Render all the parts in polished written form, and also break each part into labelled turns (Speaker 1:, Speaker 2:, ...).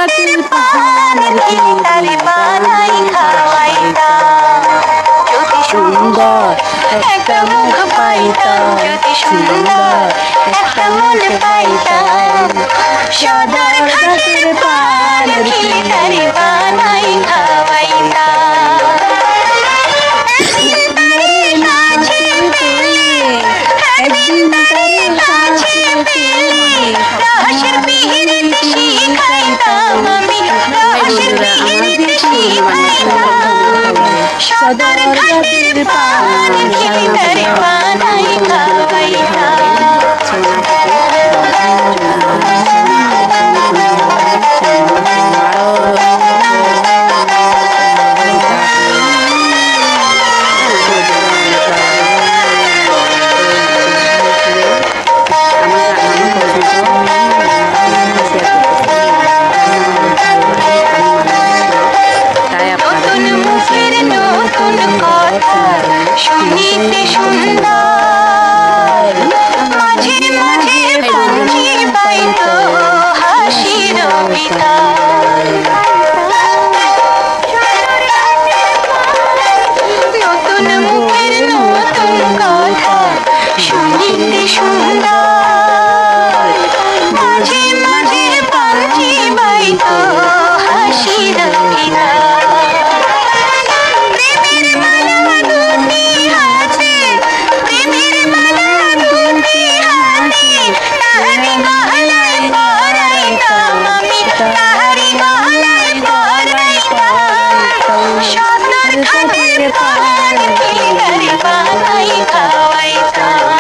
Speaker 1: ঘাটের পানের খিলি বানাই খাওয়াইতাম যদি সুন্দর একটা মুখ পাইতাম যদি সুন্দর একটা মন পাইতাম সদর ঘাটের পানের খিলি বানাই খাওয়াইতাম একদিন তারে কাছে পেয়ে রহস্যের পিহিরিত শিখাইতাম আমি রহস্যের পিহিরিত শিখাইতাম সদর ঘাটের পানের খিলি বানাই খাওয়াইতাম শুনিতে সুন্দর মাঝে মাঝে পৌঁছি পাইত হাসির বিতান নতুন মুখের নতুন কথা শুনিতে সুন্দর মাঝে মাঝে পৌঁছি পাইত হাসির বিতান সদর ঘাটের পানের খিলি বানাই খাওয়াইতাম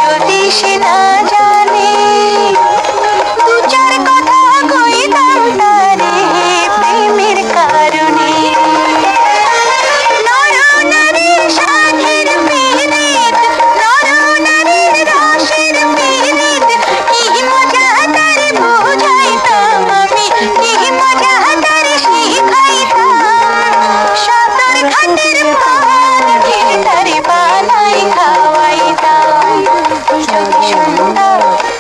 Speaker 1: যদি সে না জানে দু চার কথা কইতাম তারে প্রেমের কারণে নর নারীর সাধের পীড়িত নর নারীর রসের পীড়িত কি মজা তারে বুঝাইতাম আমি কি মজা তারে শিখাইতাম সদর ঘাটের পানের খিলি তারে বানাই খাওয়াইতাম যদি সুন্দর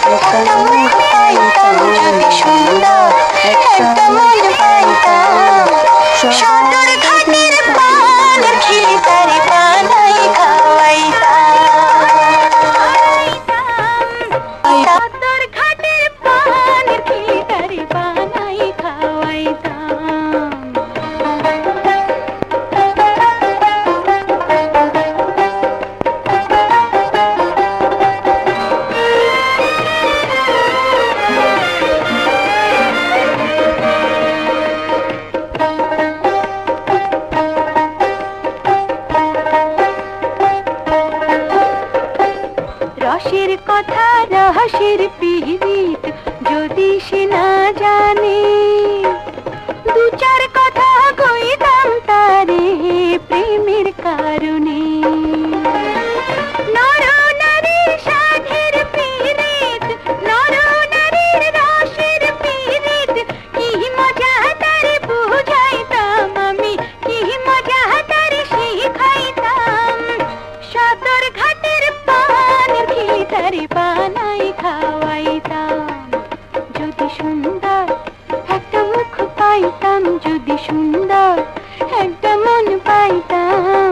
Speaker 1: একটা মুখ পাইতাম যদি সুন্দর একটা মন পাইতাম সদর ঘাটের পানের খিলি তারে বানাই খাওয়াইতাম সদর ঘাটের পানের খিলি তারে বানাই খাওয়াইতাম রসের কথা রহস্যের পীড়িত যদি সে না জানে দু চার কথা কইতাম তারে প্রেমের কারণে নর নারীর সাধের পীড়িত নর নারীর রসের পীড়িত কি মজা তারে বুঝাইতাম আমি কি মজা তারে শিখাইতাম সদর ঘাটের পানের খিলি তারে বানাই খাওয়াইতাম যদি সুন্দর একটা মুখ পাইতাম যদি সুন্দর একটা মন পাইতাম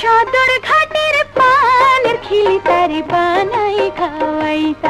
Speaker 1: সদর ঘাটের পানের খিলি তারে বানাই খাওয়াইতাম